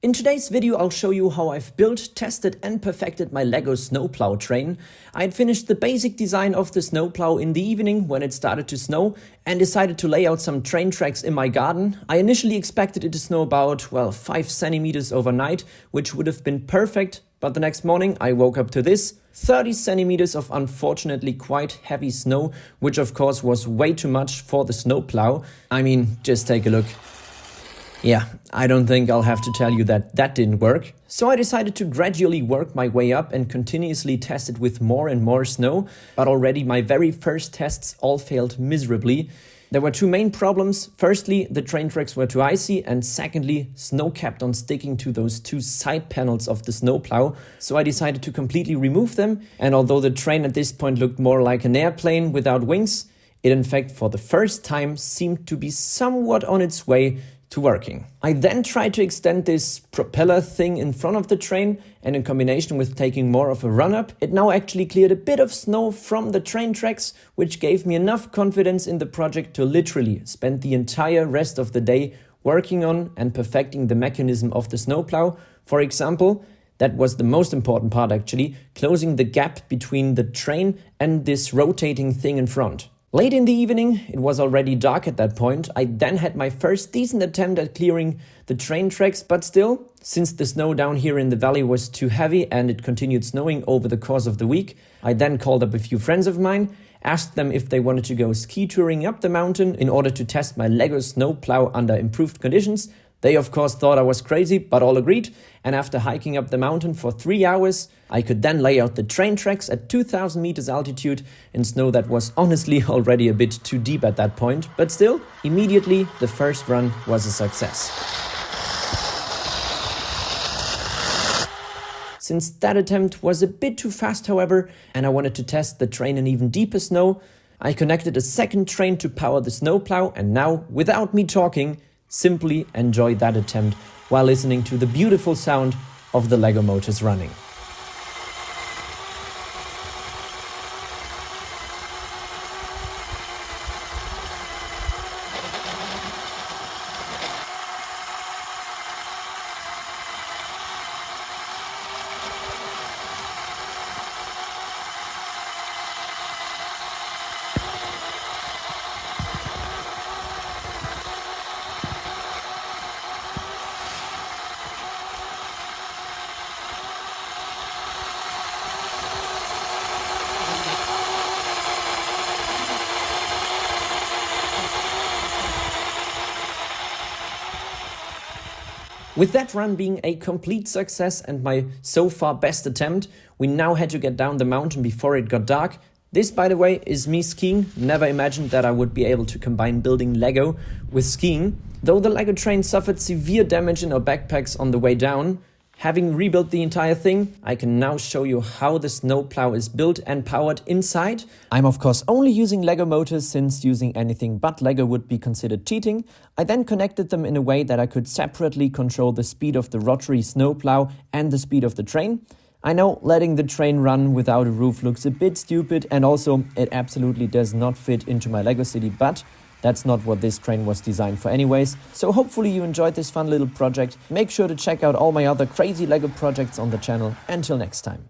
In today's video, I'll show you how I've built, tested and perfected my LEGO Snow Plow train. I had finished the basic design of the Snow Plow in the evening when it started to snow and decided to lay out some train tracks in my garden. I initially expected it to snow about, 5 centimeters overnight, which would have been perfect. But the next morning I woke up to this, 30 centimeters of unfortunately quite heavy snow, which of course was way too much for the Snow Plow. I mean, just take a look. Yeah, I don't think I'll have to tell you that that didn't work. So I decided to gradually work my way up and continuously test it with more and more snow, but already my very first tests all failed miserably. There were two main problems. Firstly, the train tracks were too icy, and secondly, snow kept on sticking to those two side panels of the Snow Plow. So I decided to completely remove them, and although the train at this point looked more like an airplane without wings, it in fact for the first time seemed to be somewhat on its way to working. I then tried to extend this propeller thing in front of the train, and in combination with taking more of a run-up, it now actually cleared a bit of snow from the train tracks, which gave me enough confidence in the project to literally spend the entire rest of the day working on and perfecting the mechanism of the Snow Plow. For example, that was the most important part actually, closing the gap between the train and this rotating thing in front. Late in the evening, it was already dark at that point. I then had my first decent attempt at clearing the train tracks, but still, since the snow down here in the valley was too heavy and it continued snowing over the course of the week, I then called up a few friends of mine, asked them if they wanted to go ski touring up the mountain in order to test my LEGO Snow Plow under improved conditions. They of course thought I was crazy, but all agreed, and after hiking up the mountain for 3 hours, I could then lay out the train tracks at 2,000 meters altitude in snow that was honestly already a bit too deep at that point, but still, immediately the first run was a success. Since that attempt was a bit too fast, however, and I wanted to test the train in even deeper snow, I connected a second train to power the Snow Plow, and now, without me talking, simply enjoy that attempt while listening to the beautiful sound of the LEGO motors running. With that run being a complete success and my so far best attempt, we now had to get down the mountain before it got dark. This, by the way, is me skiing. Never imagined that I would be able to combine building LEGO with skiing. Though the LEGO train suffered severe damage in our backpacks on the way down, having rebuilt the entire thing, I can now show you how the Snow Plow is built and powered inside. I'm of course only using LEGO motors, since using anything but LEGO would be considered cheating. I then connected them in a way that I could separately control the speed of the rotary Snow Plow and the speed of the train. I know letting the train run without a roof looks a bit stupid, and also it absolutely does not fit into my LEGO city, but that's not what this train was designed for anyways. So hopefully you enjoyed this fun little project. Make sure to check out all my other crazy LEGO projects on the channel. Until next time.